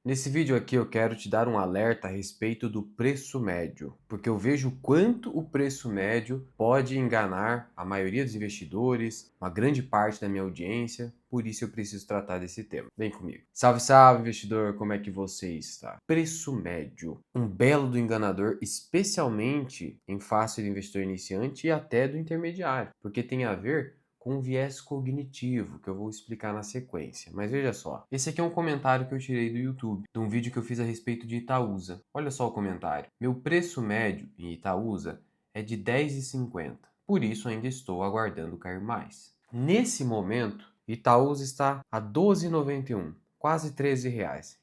Nesse vídeo aqui eu quero te dar um alerta a respeito do preço médio, porque eu vejo quanto o preço médio pode enganar a maioria dos investidores, uma grande parte da minha audiência, por isso eu preciso tratar desse tema. Vem comigo. Salve, salve, investidor, como é que você está? Preço médio, um belo do enganador, especialmente em face do investidor iniciante e até do intermediário, porque tem a ver com um viés cognitivo, que eu vou explicar na sequência. Mas veja só, esse aqui é um comentário que eu tirei do YouTube, de um vídeo que eu fiz a respeito de Itaúsa. Olha só o comentário. Meu preço médio em Itaúsa é de R$ 10,50. Por isso ainda estou aguardando cair mais. Nesse momento, Itaúsa está a R$ 12,91, quase R$ 13.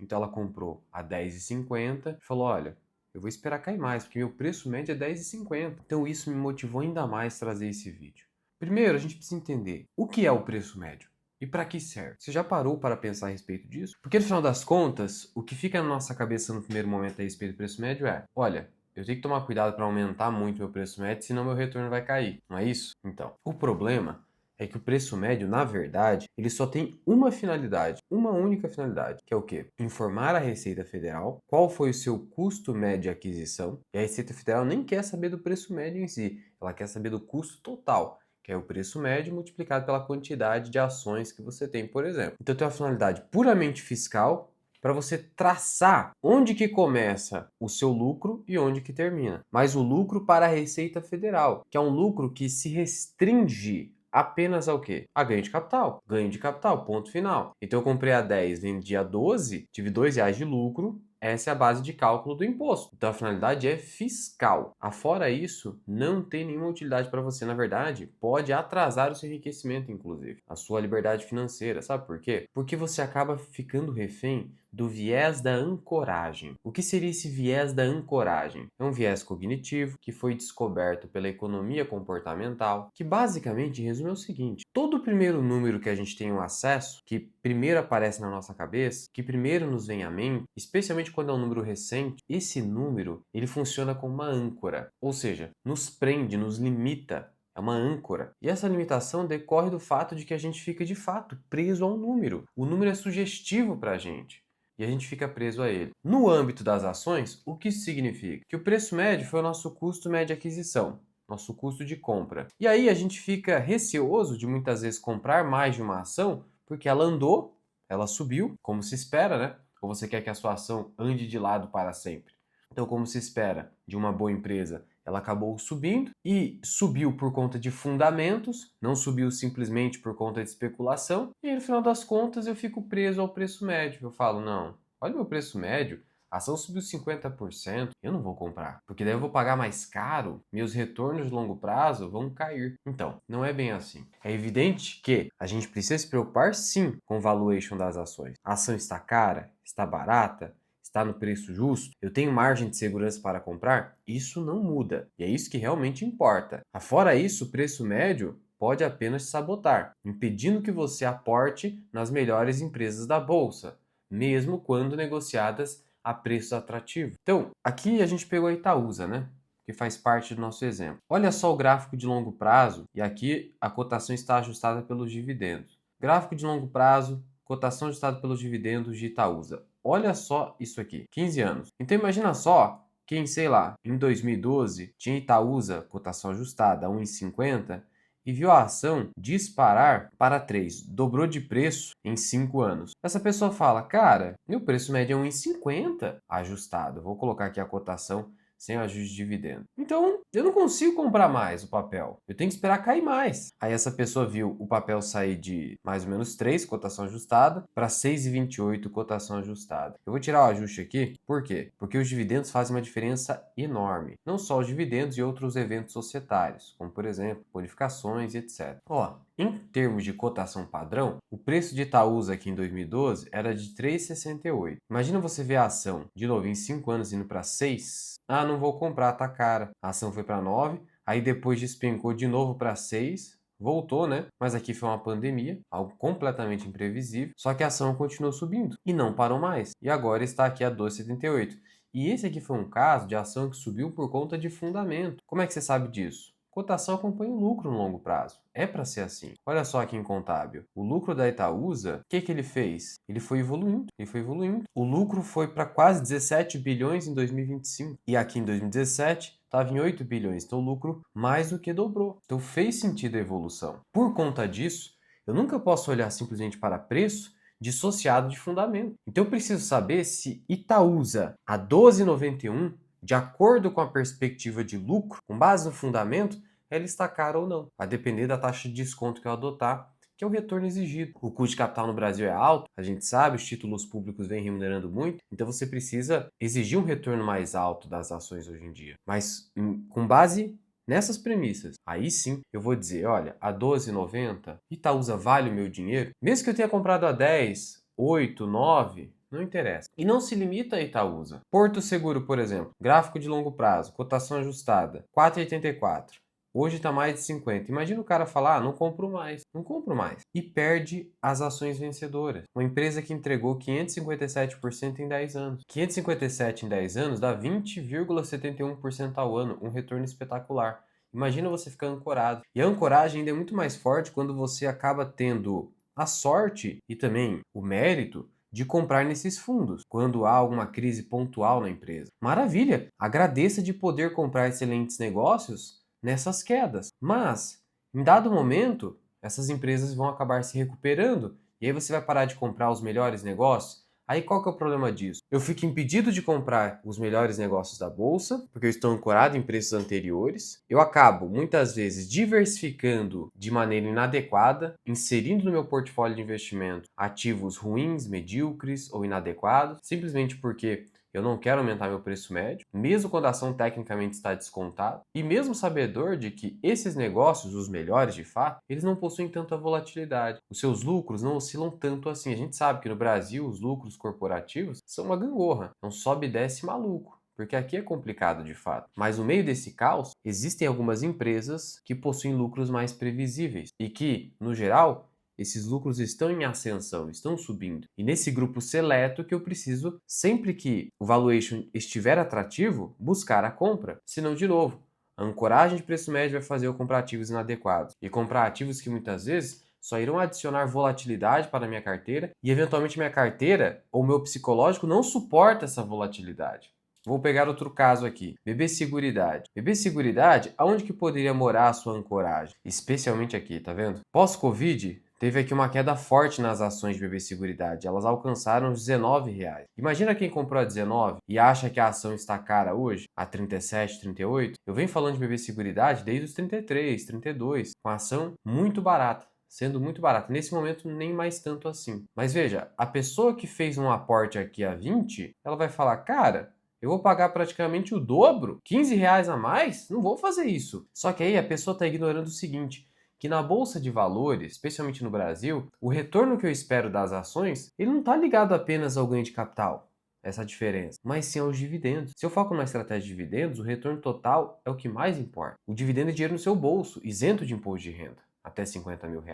Então ela comprou a R$ 10,50 e falou: olha, eu vou esperar cair mais, porque meu preço médio é R$ 10,50. Então isso me motivou ainda mais a trazer esse vídeo. Primeiro, a gente precisa entender o que é o preço médio e para que serve. Você já parou para pensar a respeito disso? Porque no final das contas, o que fica na nossa cabeça no primeiro momento a respeito do preço médio é: olha, eu tenho que tomar cuidado para aumentar muito meu preço médio, senão meu retorno vai cair. Não é isso? Então, o problema é que o preço médio, na verdade, ele só tem uma finalidade, uma única finalidade, que é o quê? Informar a Receita Federal qual foi o seu custo médio de aquisição. E a Receita Federal nem quer saber do preço médio em si, ela quer saber do custo total, que é o preço médio multiplicado pela quantidade de ações que você tem, por exemplo. Então tem uma finalidade puramente fiscal para você traçar onde que começa o seu lucro e onde que termina. Mas o lucro para a Receita Federal, que é um lucro que se restringe apenas ao quê? A ganho de capital. Ganho de capital, ponto final. Então eu comprei a 10, vendi a 12, tive R$ 2 de lucro. Essa é a base de cálculo do imposto. Então a finalidade é fiscal. Afora isso, não tem nenhuma utilidade para você. Na verdade, pode atrasar o seu enriquecimento, inclusive, a sua liberdade financeira. Sabe por quê? Porque você acaba ficando refém do viés da ancoragem. O que seria esse viés da ancoragem? É um viés cognitivo que foi descoberto pela economia comportamental, que basicamente resume o seguinte: todo primeiro número que a gente tem um acesso, que primeiro aparece na nossa cabeça, que primeiro nos vem à mente, especialmente quando é um número recente, esse número ele funciona como uma âncora, ou seja, nos prende, nos limita. É uma âncora. E essa limitação decorre do fato de que a gente fica de fato preso a um número. O número é sugestivo para a gente e a gente fica preso a ele. No âmbito das ações, o que isso significa? Que o preço médio foi o nosso custo médio de aquisição, nosso custo de compra. E aí a gente fica receoso de muitas vezes comprar mais de uma ação porque ela andou, ela subiu, como se espera, né? Ou você quer que a sua ação ande de lado para sempre? Então, como se espera de uma boa empresa, ela acabou subindo e subiu por conta de fundamentos, não subiu simplesmente por conta de especulação. E no final das contas eu fico preso ao preço médio. Eu falo, não, olha o meu preço médio, a ação subiu 50%, eu não vou comprar, porque daí eu vou pagar mais caro, meus retornos de longo prazo vão cair. Então, não é bem assim. É evidente que a gente precisa se preocupar sim com o valuation das ações. A ação está cara? Está barata? Está no preço justo? Eu tenho margem de segurança para comprar? Isso não muda. E é isso que realmente importa. Afora isso, o preço médio pode apenas te sabotar, impedindo que você aporte nas melhores empresas da bolsa, mesmo quando negociadas a preços atrativos. Então, aqui a gente pegou a Itaúsa, né? Que faz parte do nosso exemplo. Olha só o gráfico de longo prazo, e aqui a cotação está ajustada pelos dividendos. Gráfico de longo prazo, cotação ajustada pelos dividendos de Itaúsa. Olha só isso aqui, 15 anos. Então imagina só quem, sei lá, em 2012 tinha Itaúsa, cotação ajustada a 1,50 e viu a ação disparar para 3, dobrou de preço em 5 anos. Essa pessoa fala, cara, meu preço médio é 1,50 ajustado. Vou colocar aqui a cotação sem ajuste de dividendo. Então, eu não consigo comprar mais o papel. Eu tenho que esperar cair mais. Aí essa pessoa viu o papel sair de mais ou menos 3, cotação ajustada, para 6,28, cotação ajustada. Eu vou tirar o ajuste aqui, por quê? Porque os dividendos fazem uma diferença enorme. Não só os dividendos e outros eventos societários, como por exemplo, bonificações e etc. Ó, em termos de cotação padrão, o preço de Itaúsa aqui em 2012 era de 3,68. Imagina você ver a ação de novo em 5 anos indo para 6. Ah, não vou comprar, tá cara. A ação foi para 9, aí depois despencou de novo para 6, voltou, né? Mas aqui foi uma pandemia, algo completamente imprevisível, só que a ação continuou subindo e não parou mais. E agora está aqui a 2,78. E esse aqui foi um caso de ação que subiu por conta de fundamento. Como é que você sabe disso? Cotação acompanha o lucro no longo prazo. É para ser assim. Olha só aqui em contábil. O lucro da Itaúsa, o que que ele fez? Ele foi evoluindo, ele foi evoluindo. O lucro foi para quase 17 bilhões em 2025. E aqui em 2017 estava em 8 bilhões. Então o lucro mais do que dobrou. Então fez sentido a evolução. Por conta disso, eu nunca posso olhar simplesmente para preço dissociado de fundamento. Então eu preciso saber se Itaúsa a 12,91, de acordo com a perspectiva de lucro, com base no fundamento, ela está cara ou não, a depender da taxa de desconto que eu adotar, que é o retorno exigido. O custo de capital no Brasil é alto, a gente sabe, os títulos públicos vêm remunerando muito, então você precisa exigir um retorno mais alto das ações hoje em dia. Mas com base nessas premissas, aí sim eu vou dizer, olha, a 12,90, Itaúsa vale o meu dinheiro? Mesmo que eu tenha comprado a 10, 8, 9, não interessa. E não se limita a Itaúsa. Porto Seguro, por exemplo, gráfico de longo prazo, cotação ajustada, 4,84. Hoje está mais de 50. Imagina o cara falar, não compro mais, não compro mais. E perde as ações vencedoras. Uma empresa que entregou 557% em 10 anos. 557 em 10 anos dá 20,71% ao ano, um retorno espetacular. Imagina você ficar ancorado. E a ancoragem ainda é muito mais forte quando você acaba tendo a sorte e também o mérito de comprar nesses fundos, quando há alguma crise pontual na empresa. Maravilha! Agradeça de poder comprar excelentes negócios nessas quedas. Mas, em dado momento, essas empresas vão acabar se recuperando e aí você vai parar de comprar os melhores negócios. Aí qual que é o problema disso? Eu fico impedido de comprar os melhores negócios da bolsa, porque eu estou ancorado em preços anteriores. Eu acabo, muitas vezes, diversificando de maneira inadequada, inserindo no meu portfólio de investimento ativos ruins, medíocres ou inadequados, simplesmente porque eu não quero aumentar meu preço médio, mesmo quando a ação tecnicamente está descontada, e mesmo sabedor de que esses negócios, os melhores de fato, eles não possuem tanta volatilidade. Os seus lucros não oscilam tanto assim. A gente sabe que no Brasil os lucros corporativos são uma gangorra, então sobe e desce maluco. Porque aqui é complicado de fato. Mas no meio desse caos, existem algumas empresas que possuem lucros mais previsíveis e que, no geral, esses lucros estão em ascensão, estão subindo. E nesse grupo seleto que eu preciso, sempre que o valuation estiver atrativo, buscar a compra. Senão, de novo, a ancoragem de preço médio vai fazer eu comprar ativos inadequados. E comprar ativos que muitas vezes só irão adicionar volatilidade para a minha carteira e eventualmente minha carteira ou meu psicológico não suporta essa volatilidade. Vou pegar outro caso aqui, BB Seguridade. BB Seguridade, aonde que poderia morar a sua ancoragem? Especialmente aqui, tá vendo? Pós-Covid, teve aqui uma queda forte nas ações de BB Seguridade. Elas alcançaram os R$19. Imagina quem comprou a 19 e acha que a ação está cara hoje, a 37, 38. Eu venho falando de BB Seguridade desde os 33, 32, com a ação muito barata. Sendo muito barato. Nesse momento, nem mais tanto assim. Mas veja, a pessoa que fez um aporte aqui a 20, ela vai falar, cara, eu vou pagar praticamente o dobro, R$15 a mais? Não vou fazer isso. Só que aí a pessoa está ignorando o seguinte, que na bolsa de valores, especialmente no Brasil, o retorno que eu espero das ações, ele não está ligado apenas ao ganho de capital, essa diferença, mas sim aos dividendos. Se eu foco numa estratégia de dividendos, o retorno total é o que mais importa. O dividendo é dinheiro no seu bolso, isento de imposto de renda, até R$50 mil.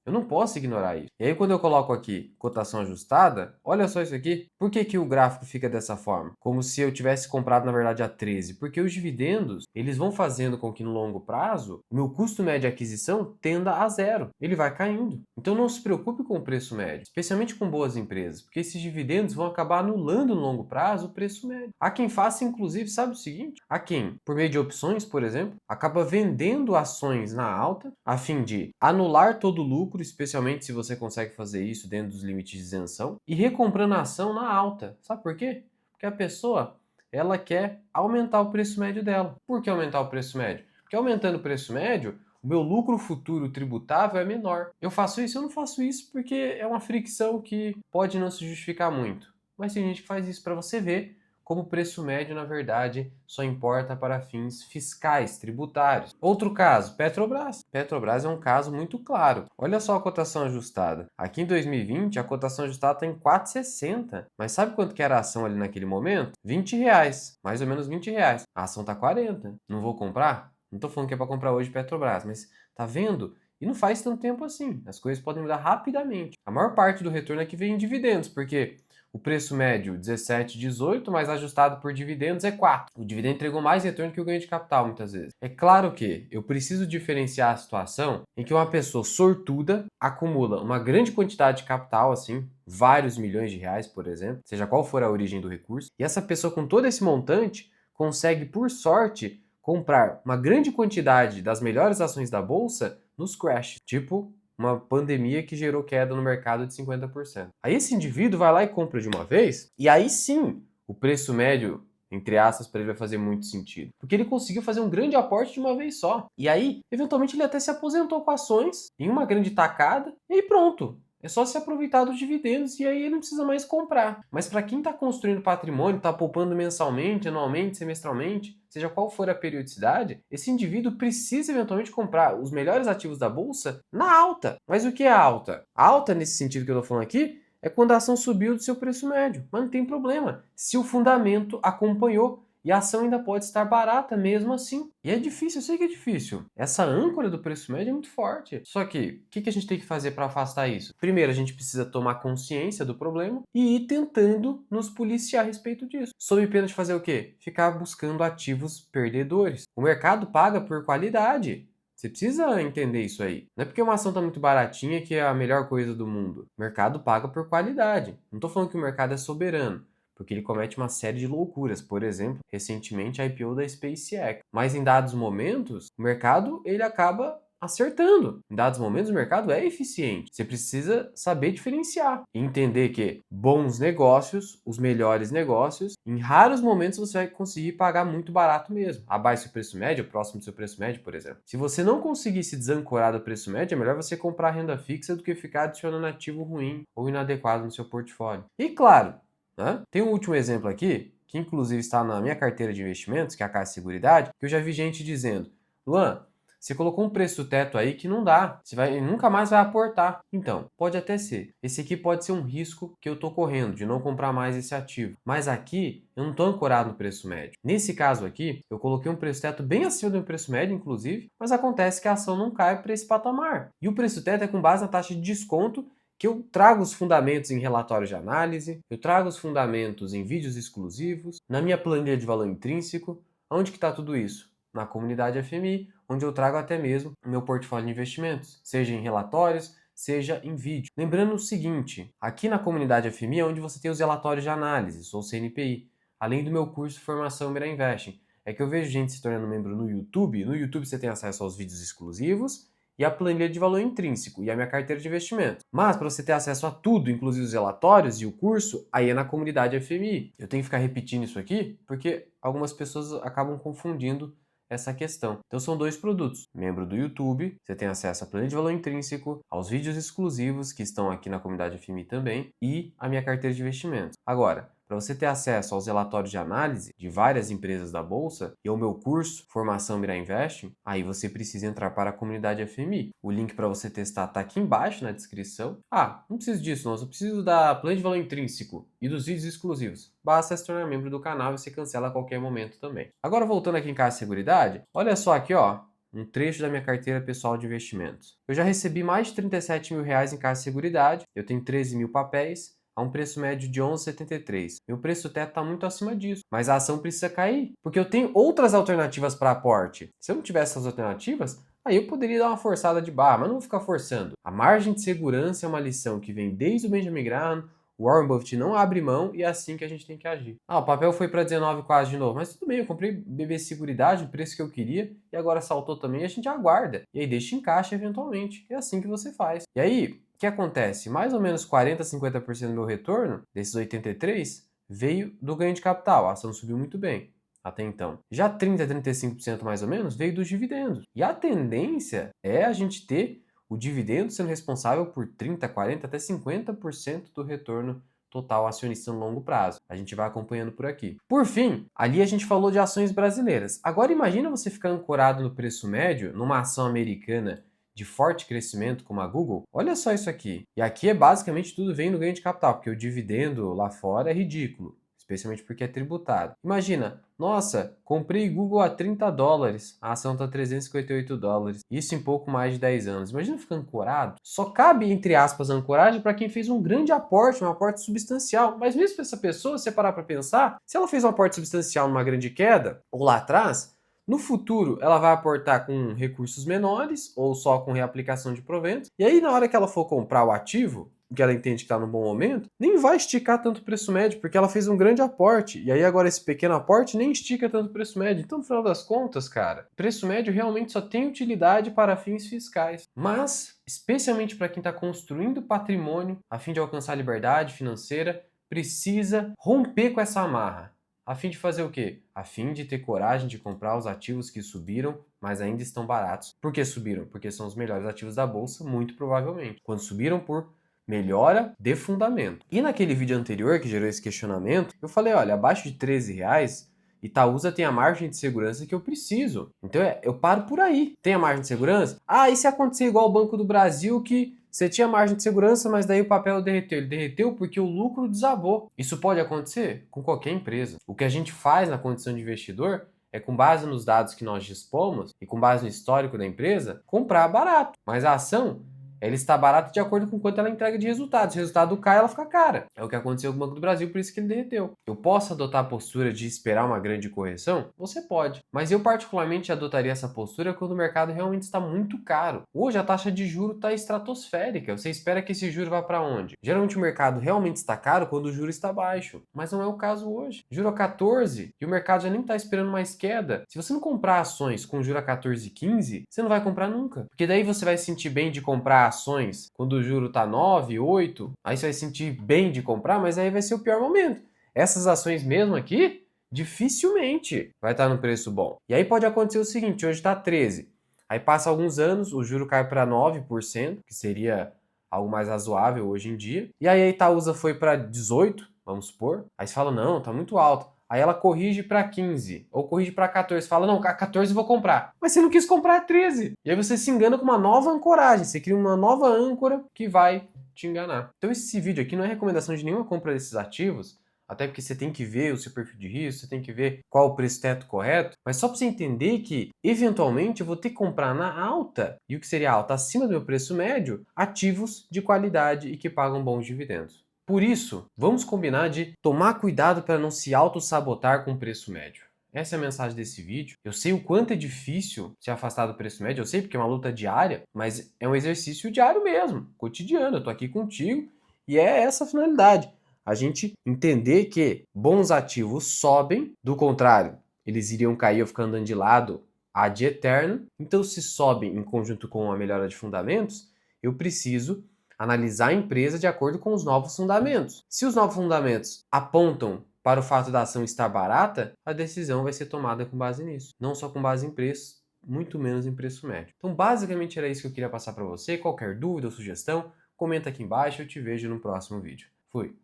Eu não posso ignorar isso. E aí quando eu coloco aqui cotação ajustada, olha só isso aqui. Por que que o gráfico fica dessa forma? Como se eu tivesse comprado na verdade a 13. Porque os dividendos, eles vão fazendo com que no longo prazo, o meu custo médio de aquisição tenda a zero. Ele vai caindo. Então não se preocupe com o preço médio, especialmente com boas empresas, porque esses dividendos vão acabar anulando no longo prazo o preço médio. Há quem faça, inclusive, sabe o seguinte? Há quem, por meio de opções, por exemplo, acaba vendendo ações na alta, a fim de anular todo o lucro, especialmente se você consegue fazer isso dentro dos limites de isenção, e recomprando a ação na alta. Sabe por quê? Porque a pessoa, ela quer aumentar o preço médio dela. Por que aumentar o preço médio? Porque aumentando o preço médio, o meu lucro futuro tributável é menor. Eu faço isso? Eu não faço isso porque é uma fricção que pode não se justificar muito. Mas tem gente que faz isso para você ver como o preço médio, na verdade, só importa para fins fiscais, tributários. Outro caso, Petrobras. Petrobras é um caso muito claro. Olha só a cotação ajustada. Aqui em 2020, a cotação ajustada está em 4,60. Mas sabe quanto que era a ação ali naquele momento? R$20. Mais ou menos R$20. A ação está 40. Não vou comprar? Não estou falando que é para comprar hoje Petrobras, mas tá vendo? E não faz tanto tempo assim. As coisas podem mudar rapidamente. A maior parte do retorno é que vem em dividendos, porque O preço médio 17, 18, mas ajustado por dividendos é 4. O dividendo entregou mais retorno que o ganho de capital muitas vezes. É claro que eu preciso diferenciar a situação em que uma pessoa sortuda acumula uma grande quantidade de capital, assim, vários milhões de reais, por exemplo, seja qual for a origem do recurso, e essa pessoa com todo esse montante consegue, por sorte, comprar uma grande quantidade das melhores ações da bolsa nos crashes, tipo uma pandemia que gerou queda no mercado de 50%. Aí esse indivíduo vai lá e compra de uma vez, e aí sim o preço médio, entre aspas, para ele vai fazer muito sentido. Porque ele conseguiu fazer um grande aporte de uma vez só. E aí, eventualmente, ele até se aposentou com ações em uma grande tacada, e aí pronto. É só se aproveitar dos dividendos e aí ele não precisa mais comprar. Mas para quem está construindo patrimônio, está poupando mensalmente, anualmente, semestralmente, seja qual for a periodicidade, esse indivíduo precisa eventualmente comprar os melhores ativos da bolsa na alta. Mas o que é alta? Alta, nesse sentido que eu estou falando aqui, é quando a ação subiu do seu preço médio. Mas não tem problema, se o fundamento acompanhou. E a ação ainda pode estar barata mesmo assim. E é difícil, eu sei que é difícil. Essa âncora do preço médio é muito forte. Só que, o que a gente tem que fazer para afastar isso? Primeiro, a gente precisa tomar consciência do problema e ir tentando nos policiar a respeito disso. Sob pena de fazer o quê? Ficar buscando ativos perdedores. O mercado paga por qualidade. Você precisa entender isso aí. Não é porque uma ação está muito baratinha que é a melhor coisa do mundo. O mercado paga por qualidade. Não estou falando que o mercado é soberano, porque ele comete uma série de loucuras. Por exemplo, recentemente a IPO da SpaceX. Mas em dados momentos, o mercado ele acaba acertando. Em dados momentos, o mercado é eficiente. Você precisa saber diferenciar e entender que bons negócios, os melhores negócios, em raros momentos você vai conseguir pagar muito barato mesmo. Abaixo do seu preço médio, próximo do seu preço médio, por exemplo. Se você não conseguir se desancorar do preço médio, é melhor você comprar renda fixa do que ficar adicionando ativo ruim ou inadequado no seu portfólio. E claro, né? Tem um último exemplo aqui, que inclusive está na minha carteira de investimentos, que é a Caixa Seguridade, que eu já vi gente dizendo: Luan, você colocou um preço teto aí que não dá, nunca mais vai aportar. Então, pode até ser. Esse aqui pode ser um risco que eu estou correndo, de não comprar mais esse ativo. Mas aqui, eu não estou ancorado no preço médio. Nesse caso aqui, eu coloquei um preço teto bem acima do meu preço médio, inclusive, mas acontece que a ação não cai para esse patamar. E o preço teto é com base na taxa de desconto que eu trago os fundamentos em relatórios de análise, eu trago os fundamentos em vídeos exclusivos, na minha planilha de valor intrínseco. Onde que está tudo isso? Na comunidade FMI, onde eu trago até mesmo o meu portfólio de investimentos, seja em relatórios, seja em vídeo. Lembrando o seguinte, aqui na comunidade FMI é onde você tem os relatórios de análise, ou CNPI, além do meu curso de formação Mira Investing. É que eu vejo gente se tornando membro no YouTube. No YouTube você tem acesso aos vídeos exclusivos e a planilha de valor intrínseco e a minha carteira de investimento. Mas para você ter acesso a tudo, inclusive os relatórios e o curso, aí é na comunidade FMI. Eu tenho que ficar repetindo isso aqui porque algumas pessoas acabam confundindo essa questão. Então são dois produtos. Membro do YouTube, você tem acesso à planilha de valor intrínseco, aos vídeos exclusivos que estão aqui na comunidade FMI também e a minha carteira de investimentos. Agora, para você ter acesso aos relatórios de análise de várias empresas da bolsa e ao meu curso Formação Mira Investing, aí você precisa entrar para a comunidade FMI. O link para você testar está aqui embaixo na descrição. Ah, não preciso disso, não. Eu só preciso da planilha de valor intrínseco e dos vídeos exclusivos. Basta se tornar membro do canal e você cancela a qualquer momento também. Agora voltando aqui em Caixa Seguridade, olha só aqui, ó, um trecho da minha carteira pessoal de investimentos. Eu já recebi mais de 37 mil reais em Caixa Seguridade, eu tenho 13 mil papéis, a um preço médio de 11,73. Meu preço teto está muito acima disso, mas a ação precisa cair, porque eu tenho outras alternativas para aporte. Se eu não tivesse essas alternativas, aí eu poderia dar uma forçada de barra, mas não vou ficar forçando. A margem de segurança é uma lição que vem desde o Benjamin Graham. O Warren Buffett não abre mão e é assim que a gente tem que agir. Ah, o papel foi para 19 quase de novo, mas tudo bem, eu comprei BB Seguridade, o preço que eu queria, e agora saltou também, a gente aguarda. E aí deixa em caixa eventualmente. É assim que você faz. E aí, o que acontece? Mais ou menos 40, 50% do meu retorno, desses 83, veio do ganho de capital. A ação subiu muito bem até então. Já 30, 35% mais ou menos veio dos dividendos. E a tendência é a gente ter o dividendo sendo responsável por 30, 40, até 50% do retorno total acionista no longo prazo. A gente vai acompanhando por aqui. Por fim, ali a gente falou de ações brasileiras. Agora imagina você ficar ancorado no preço médio numa ação americana de forte crescimento como a Google. Olha só isso aqui. E aqui é basicamente tudo vem no ganho de capital, porque o dividendo lá fora é ridículo. especialmente porque é tributado. Imagina, nossa, comprei Google a $30, a ação está $358, isso em pouco mais de 10 anos. Imagina ficar ancorado. Só cabe, entre aspas, ancoragem para quem fez um grande aporte, um aporte substancial. Mas mesmo essa pessoa, se você parar para pensar, se ela fez um aporte substancial numa grande queda, ou lá atrás, no futuro, ela vai aportar com recursos menores ou só com reaplicação de proventos. E aí, na hora que ela for comprar o ativo, que ela entende que está no bom momento, nem vai esticar tanto o preço médio, porque ela fez um grande aporte. E aí agora esse pequeno aporte nem estica tanto o preço médio. Então, no final das contas, cara, preço médio realmente só tem utilidade para fins fiscais. Mas, especialmente para quem está construindo patrimônio a fim de alcançar a liberdade financeira, precisa romper com essa amarra. A fim de fazer o quê? A fim de ter coragem de comprar os ativos que subiram, mas ainda estão baratos. Por que subiram? Porque são os melhores ativos da bolsa, muito provavelmente. Quando subiram por melhora de fundamento. E naquele vídeo anterior que gerou esse questionamento, eu falei, olha, abaixo de R$13, Itaúsa tem a margem de segurança que eu preciso. Então eu paro por aí. Tem a margem de segurança? Ah, e se acontecer igual o Banco do Brasil, que você tinha margem de segurança, mas daí o papel derreteu. Ele derreteu porque o lucro desabou. Isso pode acontecer com qualquer empresa. O que a gente faz na condição de investidor é, com base nos dados que nós dispomos e com base no histórico da empresa, comprar barato. Mas a ação, ela está barata de acordo com quanto ela entrega de resultado. Se o resultado cai, ela fica cara. É o que aconteceu com o Banco do Brasil, por isso que ele derreteu. Eu posso adotar a postura de esperar uma grande correção? Você pode. Mas eu particularmente adotaria essa postura quando o mercado realmente está muito caro. Hoje a taxa de juros está estratosférica. Você espera que esse juro vá para onde? Geralmente o mercado realmente está caro quando o juro está baixo. Mas não é o caso hoje. Juro a 14 e o mercado já nem está esperando mais queda. Se você não comprar ações com juro a 14 e 15, você não vai comprar nunca. Porque daí você vai se sentir bem de comprar ações quando o juro tá 9, 8, aí você vai sentir bem de comprar, mas aí vai ser o pior momento. Essas ações mesmo aqui, dificilmente vai estar no preço bom. E aí pode acontecer o seguinte, hoje está 13, aí passa alguns anos, o juro cai para 9%, que seria algo mais razoável hoje em dia, e aí a Itaúsa foi para 18, vamos supor, aí você fala, não, tá muito alto. Aí ela corrige para 15 ou corrige para 14. Fala, não, a 14 eu vou comprar. Mas você não quis comprar a 13. E aí você se engana com uma nova ancoragem. Você cria uma nova âncora que vai te enganar. Então esse vídeo aqui não é recomendação de nenhuma compra desses ativos. Até porque você tem que ver o seu perfil de risco, você tem que ver qual o preço teto correto. Mas só para você entender que, eventualmente, eu vou ter que comprar na alta, e o que seria alta acima do meu preço médio, ativos de qualidade e que pagam bons dividendos. Por isso, vamos combinar de tomar cuidado para não se auto-sabotar com o preço médio. Essa é a mensagem desse vídeo. Eu sei o quanto é difícil se afastar do preço médio, eu sei porque é uma luta diária, mas é um exercício diário mesmo, cotidiano. Eu tô aqui contigo e é essa a finalidade. A gente entender que bons ativos sobem, do contrário, eles iriam cair ou ficar andando de lado ad eterno. Então, se sobem em conjunto com a melhora de fundamentos, eu preciso analisar a empresa de acordo com os novos fundamentos. Se os novos fundamentos apontam para o fato da ação estar barata, a decisão vai ser tomada com base nisso. Não só com base em preço, muito menos em preço médio. Então, basicamente era isso que eu queria passar para você. Qualquer dúvida ou sugestão, comenta aqui embaixo. Eu te vejo no próximo vídeo. Fui!